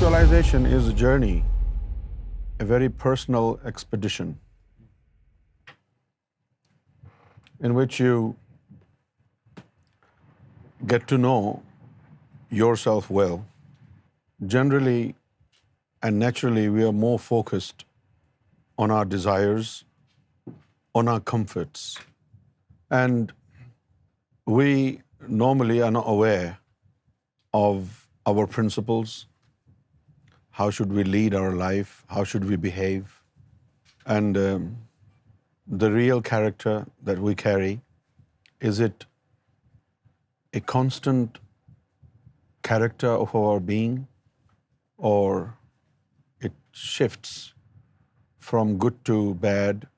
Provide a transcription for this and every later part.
Spiritualization is a journey, a very personal expedition in which you get to know yourself well. Generally and naturally, we are more focused on our desires, on our comforts, and we normally are not aware of our principles. How should we lead our life? How should we behave? And the real character that we carry, is it a constant character of our being, or it shifts from good to bad,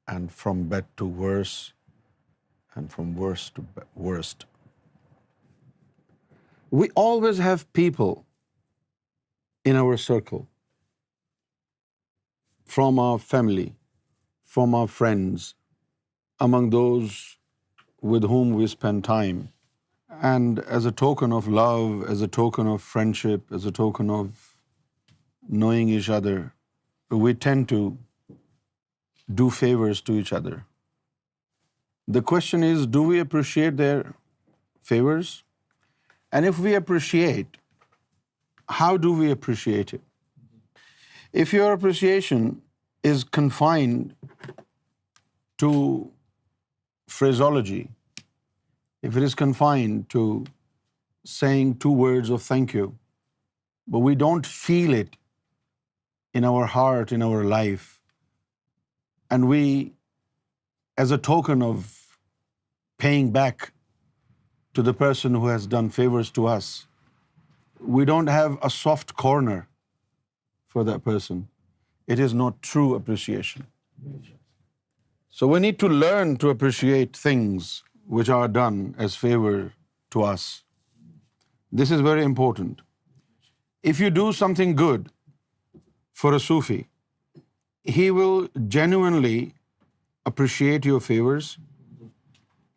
and from bad to worse, and from worse to worst? We always have people in our circle, from our family, from our friends, among those with whom we spend time. And as a token of love, as a token of friendship, as a token of knowing each other, we tend to do favors to each other. The question is, do we appreciate their favors? And if we appreciate, how do we appreciate it? If your appreciation is confined to phraseology, if it is confined to saying 2 words of thank you, but we don't feel it in our heart, in our life, and we, as a token of paying back to the person who has done favors to us, we don't have a soft corner for that person, it is not true appreciation. So we need to learn to appreciate things which are done as favor to us. This is very important. If you do something good for a Sufi, he will genuinely appreciate your favors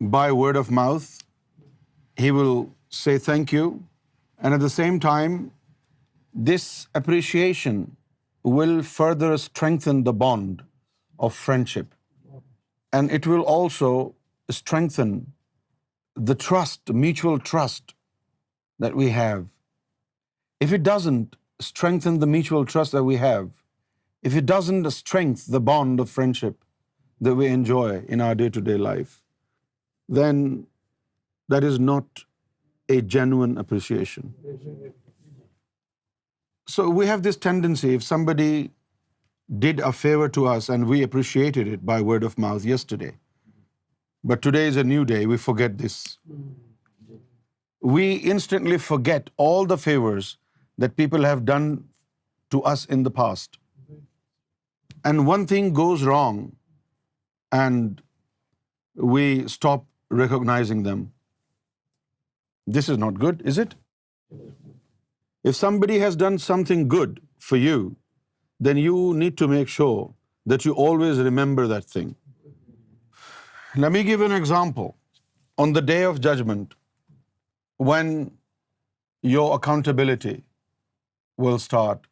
by word of mouth. He will say thank you. And at the same time, this appreciation will further strengthen the bond of friendship. And it will also strengthen the trust, mutual trust that we have. If it doesn't strengthen the mutual trust that we have, if it doesn't strengthen the bond of friendship that we enjoy in our day-to-day life, then that is not a genuine appreciation. So we have this tendency, if somebody did a favor to us and we appreciated it by word of mouth yesterday, but today is a new day, we forget this. We instantly forget all the favors that people have done to us in the past. And one thing goes wrong and we stop recognizing them. This is not good, is it? If somebody has done something good for you, then you need to make sure that you always remember that thing. Let me give an example. On the day of judgment, when your accountability will start,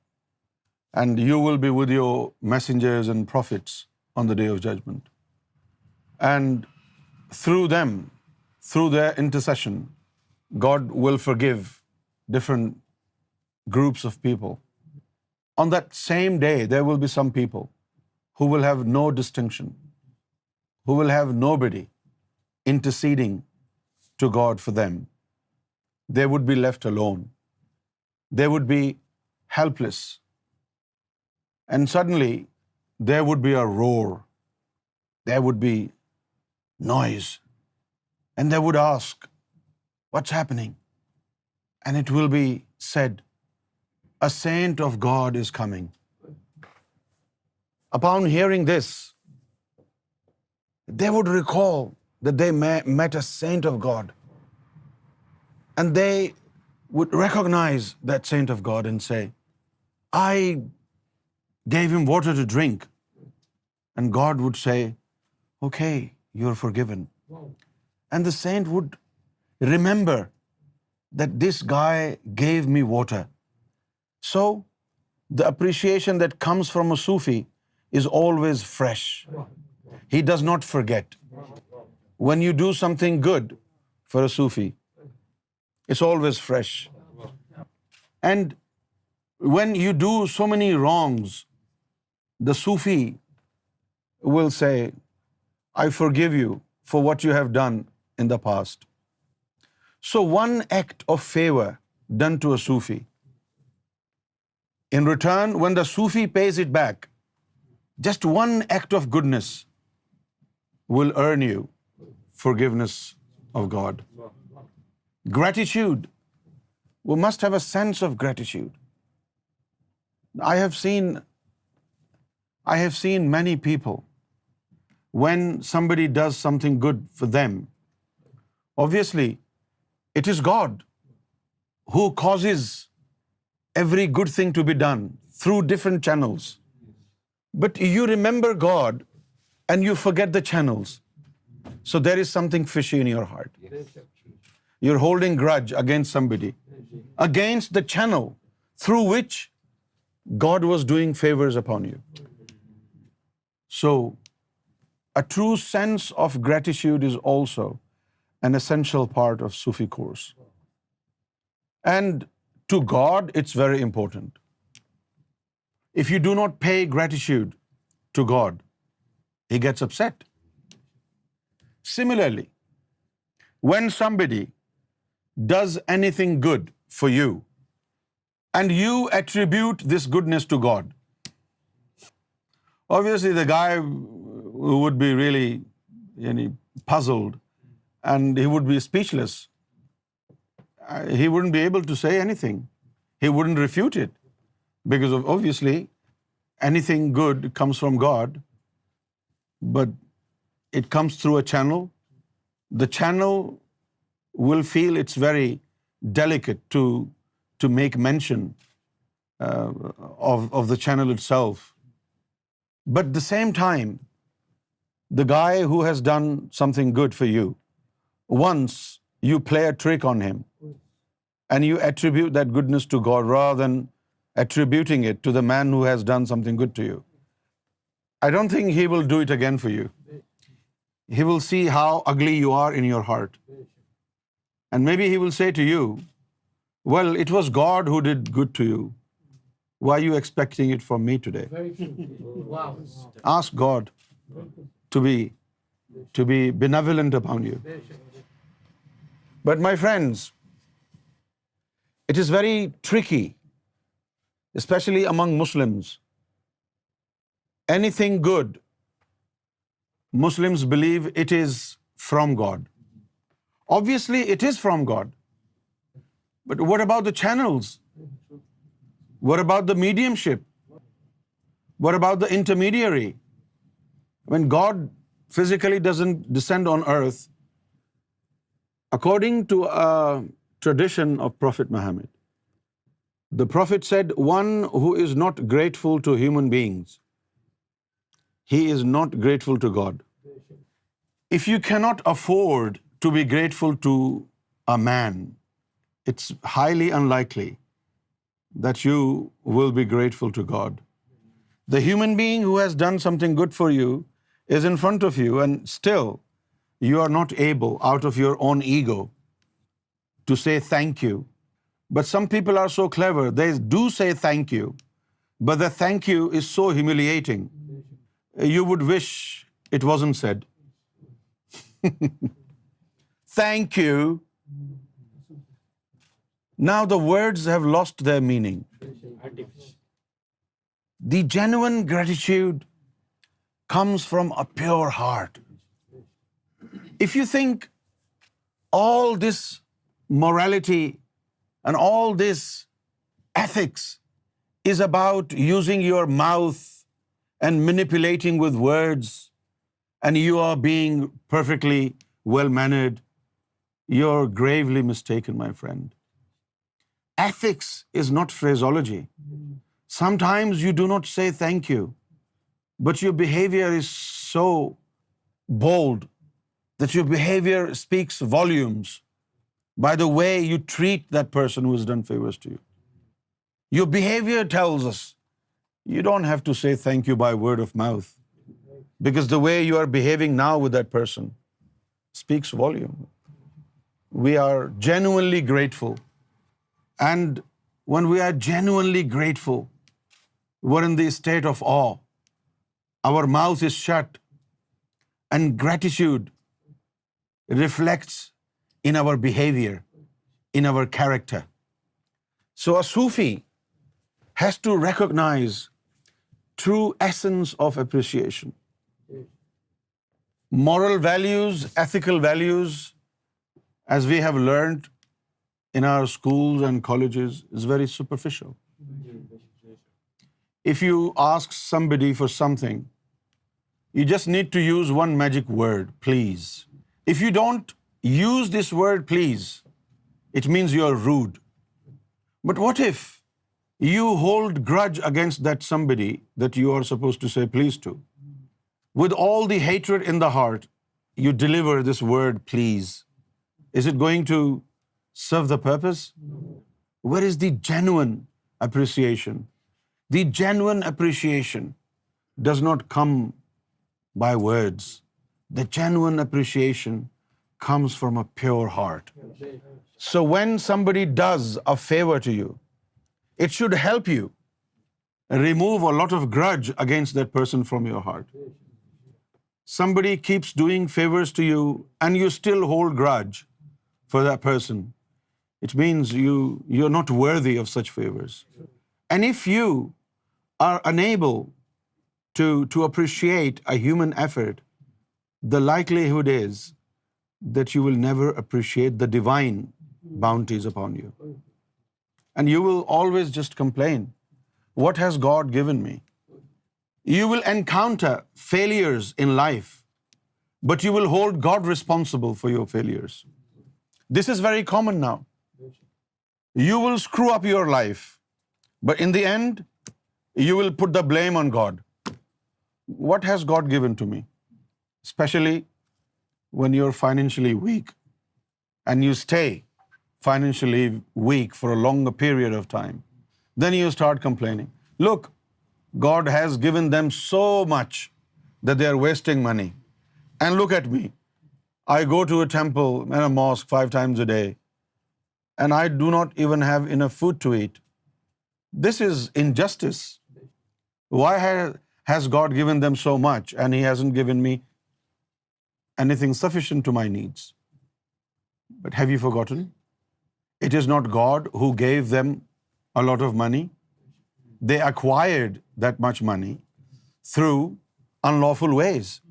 and you will be with your messengers and prophets on the day of judgment. And through them, through their intercession, God will forgive different groups of people. On that same day, there will be some people who will have no distinction, who will have nobody interceding to God for them. They would be left alone. They would be helpless. And suddenly, there would be a roar. There would be noise. And they would ask, what's happening? And it will be said, a saint of God is coming. Upon hearing this, they would recall that they met a saint of God. And they would recognize that saint of God and say, I gave him water to drink. And God would say, okay, you're forgiven. And the saint would remember that this guy gave me water. So the appreciation that comes from a Sufi is always fresh. He does not forget. When you do something good for a Sufi, it's always fresh. And when you do so many wrongs, the Sufi will say, I forgive you for what you have done in the past. So one act of favor done to a Sufi, in return, when the Sufi pays it back, just one act of goodness will earn you forgiveness of God. Gratitude. We must have a sense of gratitude. I have seen many people, when somebody does something good for them, obviously it is God who causes every good thing to be done through different channels. But you remember God and you forget the channels. So there is something fishy in your heart. You're holding grudge against somebody, against the channel through which God was doing favors upon you. So a true sense of gratitude is also an essential part of Sufi course. And to God, it's very important. If you do not pay gratitude to God, He gets upset. Similarly, when somebody does anything good for you, and you attribute this goodness to God, obviously the guy would be really puzzled, and he would be speechless. He wouldn't be able to say anything. He wouldn't refute it, because obviously anything good comes from God, but it comes through a channel. The channel will feel it's very delicate to make mention of the channel itself. But at the same time, the guy who has done something good for you, once you play a trick on him and you attribute that goodness to God rather than attributing it to the man who has done something good to you, I don't think he will do it again for you. He will see how ugly you are in your heart. And maybe he will say to you, well, it was God who did good to you. Why are you expecting it from me today? Wow. Ask God to be benevolent upon you. But my friends, it is very tricky, especially among Muslims. Anything good, Muslims believe it is from God. Obviously, it is from God. But what about the channels? What about the mediumship? What about the intermediary? When God physically doesn't descend on earth, according to a tradition of Prophet Muhammad, the Prophet said, one who is not grateful to human beings, he is not grateful to God. If you cannot afford to be grateful to a man, it's highly unlikely that you will be grateful to God. The human being who has done something good for you is in front of you, and still you are not able, out of your own ego, to say thank you. But some people are so clever, they do say thank you, but the thank you is so humiliating. You would wish it wasn't said. Thank you. Now the words have lost their meaning. The genuine gratitude comes from a pure heart. If you think all this morality and all this ethics is about using your mouth and manipulating with words, and you are being perfectly well-mannered, you're gravely mistaken, my friend. Ethics is not phraseology. Sometimes you do not say thank you, but your behavior is so bold that your behavior speaks volumes by the way you treat that person who has done favors to you. Your behavior tells us. You don't have to say thank you by word of mouth, because the way you are behaving now with that person speaks volume. We are genuinely grateful. And when we are genuinely grateful, we're in the state of awe. Our mouth is shut, and gratitude reflects in our behavior, in our character. So a Sufi has to recognize true essence of appreciation. Moral values, ethical values, as we have learned in our schools and colleges, is very superficial. If you ask somebody for something, you just need to use one magic word, please. If you don't use this word, please, it means you are rude. But what if you hold grudge against that somebody that you are supposed to say please to? With all the hatred in the heart, you deliver this word, please. Is it going to serve the purpose? Where is the genuine appreciation? The genuine appreciation does not come by words. The genuine appreciation comes from a pure heart. So when somebody does a favor to you, it should help you remove a lot of grudge against that person from your heart. Somebody keeps doing favors to you and you still hold grudge for that person. It means you're not worthy of such favors. And if you are unable to appreciate a human effort, the likelihood is that you will never appreciate the divine bounties upon you. And you will always just complain, what has God given me? You will encounter failures in life, but you will hold God responsible for your failures. This is very common now. You will screw up your life, but in the end, you will put the blame on God. What has God given to me? Especially when you're financially weak and you stay financially weak for a longer period of time, then you start complaining. Look, God has given them so much that they are wasting money. And look at me. I go to a temple and a mosque 5 times a day, and I do not even have enough food to eat. This is injustice. Why has God given them so much and He hasn't given me anything sufficient to my needs? But have you forgotten? It is not God who gave them a lot of money. They acquired that much money through unlawful ways.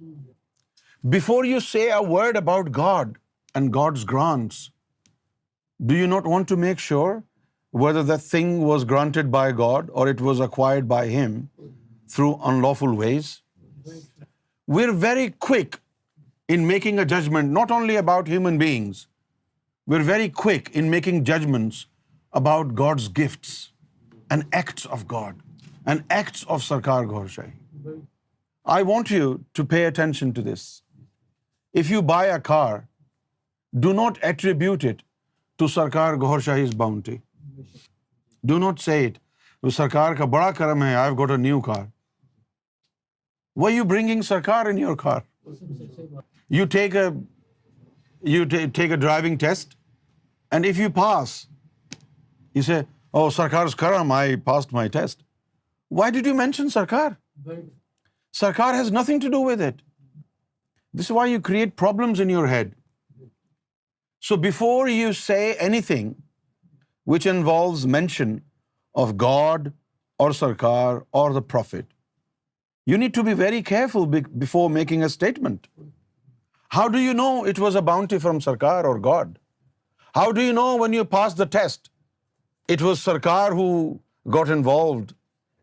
Before you say a word about God and God's grants, do you not want to make sure whether that thing was granted by God or it was acquired by Him through unlawful ways? We're very quick in making a judgment not only about human beings, we're very quick in making judgments about God's gifts and acts of God and acts of Sarkar Gaur Shahi. I want you to pay attention to this. If you buy a car, do not attribute it to Sarkar Gaur Shahi's bounty. Do not say it. Sarkar ka bada karam hai, I've got a new car. Why are you bringing Sarkar in your car? You take a driving test, and if you pass, you say, oh, Sarkar's karam, I passed my test. Why did you mention Sarkar? Sarkar has nothing to do with it. This is why you create problems in your head. So before you say anything which involves mention of God or Sarkar or the Prophet, you need to be very careful before making a statement. How do you know it was a bounty from Sarkar or God? How do you know when you pass the test, it was Sarkar who got involved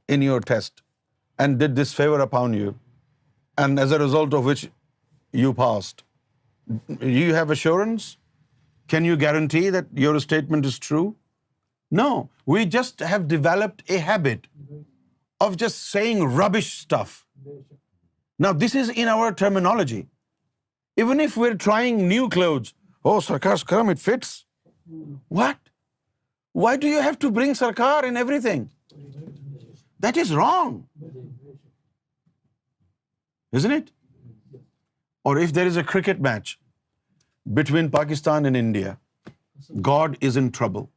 in your test and did this favor upon you, and as a result of which you passed? Do you have assurance? Can you guarantee that your statement is true? No. We just have developed a habit of just saying rubbish stuff. Now, this is in our terminology. Even if we're trying new clothes, oh, Sarkar's karam, it fits. What? Why do you have to bring Sarkar in everything? That is wrong. Isn't it? Or if there is a cricket match between Pakistan and India, God is in trouble.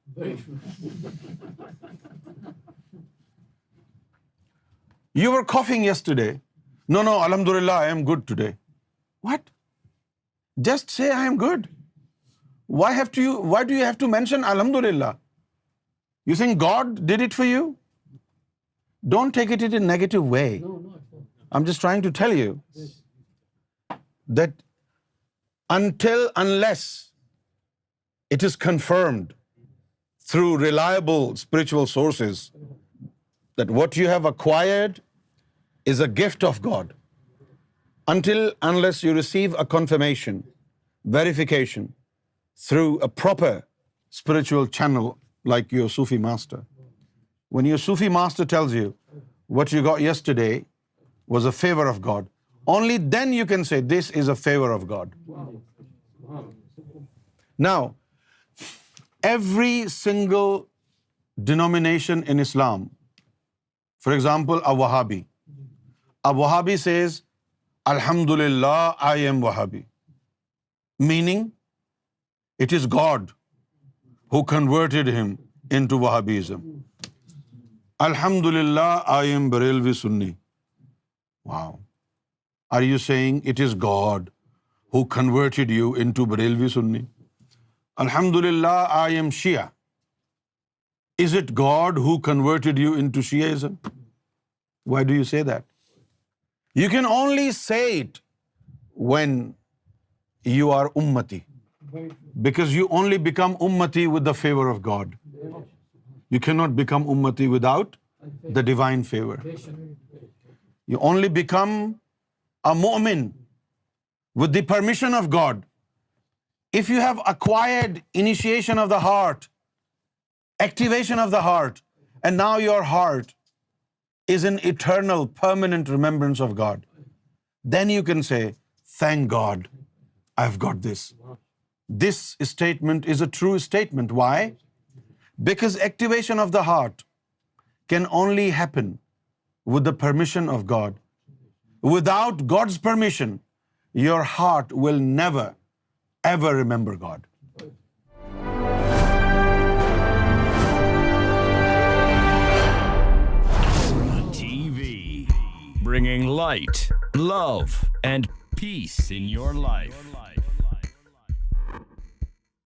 You were coughing yesterday. No, alhamdulillah, I am good today. What? Just say I am good. Why do you have to mention alhamdulillah? You think God did it for you? Don't take it in a negative way. I'm just trying to tell you that unless it is confirmed through reliable spiritual sources that what you have acquired is a gift of God, unless you receive a confirmation, verification through a proper spiritual channel like your Sufi master. When your Sufi master tells you what you got yesterday was a favor of God, only then you can say this is a favor of God. Now, every single denomination in Islam, for example, a Wahhabi says, Alhamdulillah, I am Wahhabi. Meaning, it is God who converted him into Wahhabism. Alhamdulillah, I am Barelvi Sunni. Wow. Are you saying it is God who converted you into Barelvi Sunni? Alhamdulillah, I am Shia. Is it God who converted you into Shiaism? Why do you say that? You can only say it when you are ummati, because you only become ummati with the favor of God. You cannot become ummati without the divine favor. You only become a mu'min with the permission of God if you have acquired initiation of the heart, activation of the heart, and now your heart is in eternal, permanent remembrance of God. Then you can say, thank God, I've got this. This statement is a true statement. Why? Because activation of the heart can only happen with the permission of God. Without God's permission, your heart will never, ever remember God. Bringing light, love, and peace in your life.